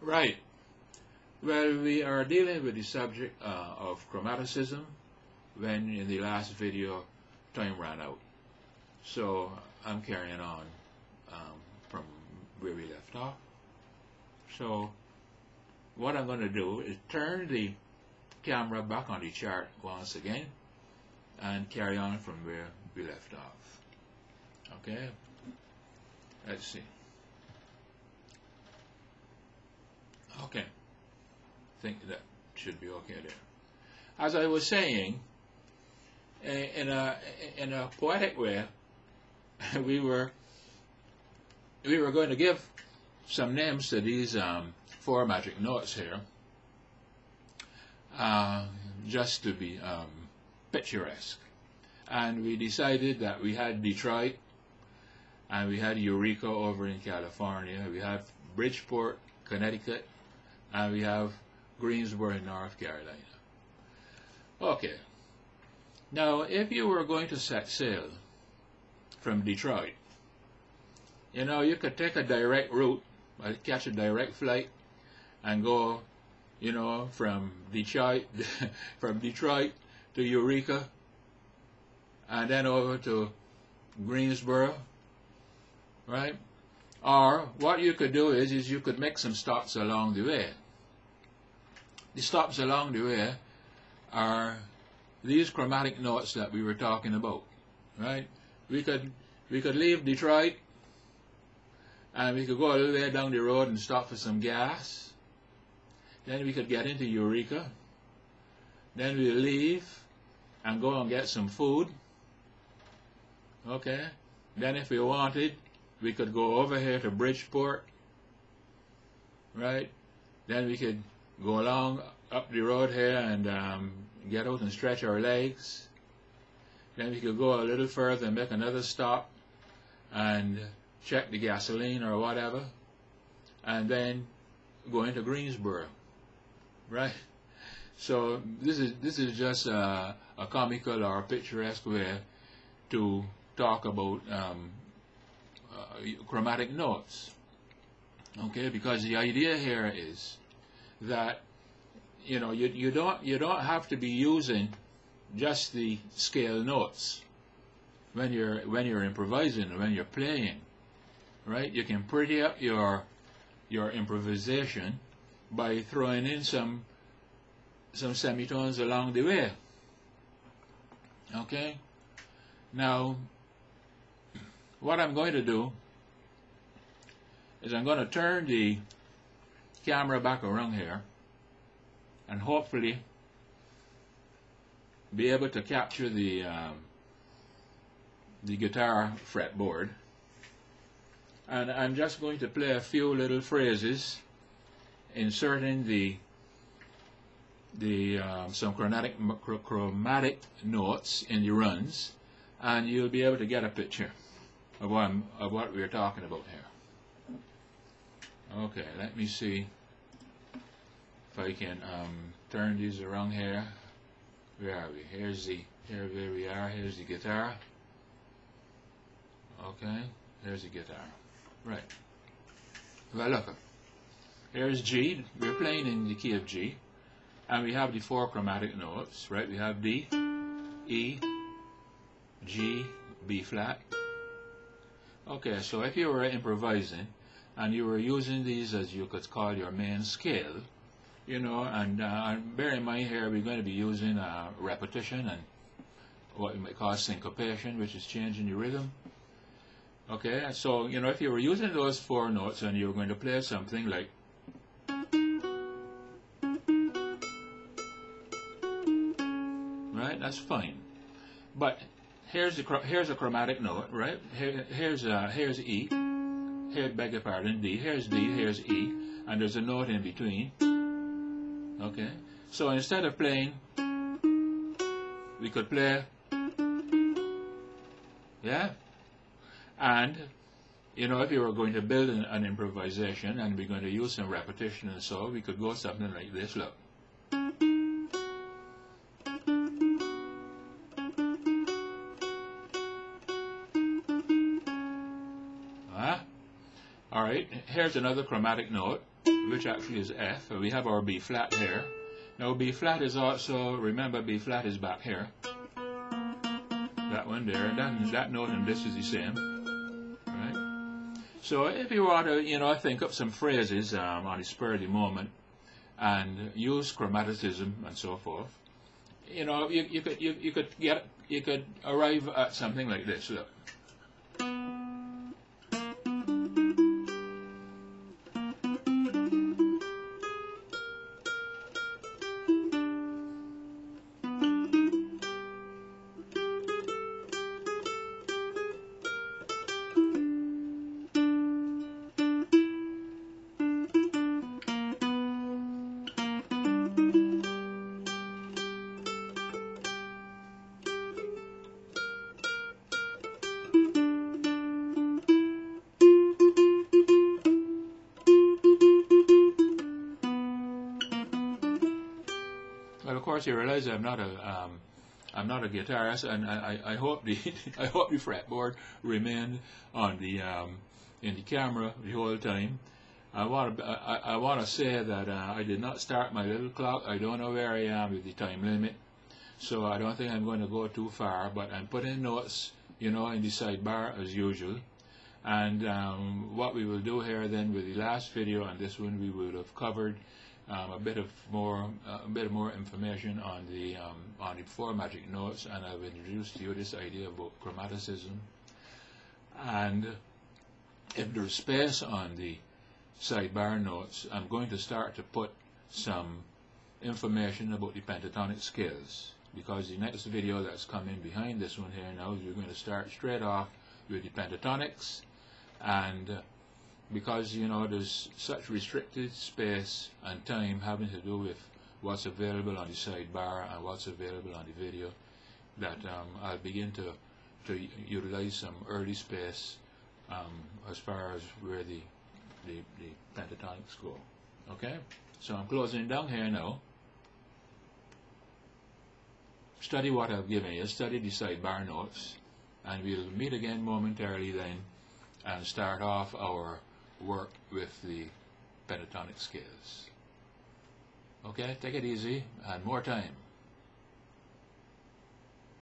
Right. Well, we are dealing with the subject of chromaticism when in the last video time ran out. So I'm carrying on from where we left off. So what I'm going to do is turn the camera back on the chart once again and carry on from where we left off. Okay, let's see. Okay, I think that should be okay there. As I was saying, in a poetic way, we were going to give some names to these four magic notes here, just to be picturesque. And we decided that we had Detroit, and we had Eureka over in California, we have Bridgeport, Connecticut, and we have Greensboro in North Carolina. Okay, now if you were going to set sail from Detroit, you know, you could take a direct route, catch a direct flight, and go, you know, from Detroit to Eureka, and then over to Greensboro, right? Or what you could do is you could make some stops along the way. The stops along the way are these chromatic notes that we were talking about, right? We could leave Detroit, and we could go a little way down the road and stop for some gas. Then we could get into Eureka. Then we leave and go and get some food. Okay. Then if we wanted, we could go over here to Bridgeport, right? Then we could go along up the road here and get out and stretch our legs. Then we could go a little further and make another stop and check the gasoline or whatever, and then go into Greensboro, right? So this is just a comical or a picturesque way to talk about chromatic notes, okay? Because the idea here is that, you know, you don't have to be using just the scale notes when you're improvising or when you're playing, right? You can pretty up your improvisation by throwing in some semitones along the way. Okay? Now, what I'm going to do is I'm going to turn the camera back around here and hopefully be able to capture the guitar fretboard, and I'm just going to play a few little phrases inserting some chromatic notes in the runs, and you'll be able to get a picture of what we're talking about here. Okay, let me see if I can turn these around here. Where are we? Here where we are. Here's the guitar. Okay, here's the guitar. Right. Well, look. Here's G. We're playing in the key of G, and we have the four chromatic notes, right? We have D, E, G, B flat. Okay, so if you were improvising and you were using these as you could call your main scale, you know, and bear in mind here we're going to be using repetition and what we might call syncopation, which is changing the rhythm. Okay, so, you know, if you were using those four notes and you were going to play something like, right, that's fine. But here's a chromatic note, right? Here's E. Here, beg your pardon, D. Here's D. Here's E, and there's a note in between. Okay, so instead of playing, we could play, yeah. And, you know, if you were going to build an improvisation and we're going to use some repetition and so, we could go something like this, look. Alright, here's another chromatic note, which actually is F. We have our B flat here. Now B flat is also, remember B flat is back here. That one there, that note and this is the same. Right? So if you want to, you know, think up some phrases on the spur of the moment and use chromaticism and so forth, you know, you could arrive at something like this. Look. Well, of course, you realize I'm not a guitarist, and I hope the I hope the fretboard remained on the in the camera the whole time. I want to say that I did not start my little clock. I don't know where I am with the time limit, so I don't think I'm going to go too far. But I'm putting notes, you know, in the sidebar as usual. And what we will do here then with the last video and this one, we would have covered a bit more information on the 4 magic notes, and I've introduced to you this idea about chromaticism. And if there's space on the sidebar notes, I'm going to start to put some information about the pentatonic scales, because the next video that's coming behind this one here now is we're going to start straight off with the pentatonics. And because, you know, there's such restricted space and time having to do with what's available on the sidebar and what's available on the video, that I'll begin to utilize some early space as far as where the pentatonics go. Okay, so I'm closing down here now. Study what I've given you, study the sidebar notes, and we'll meet again momentarily then and start off our work with the pentatonic scales. Okay, take it easy, and more time.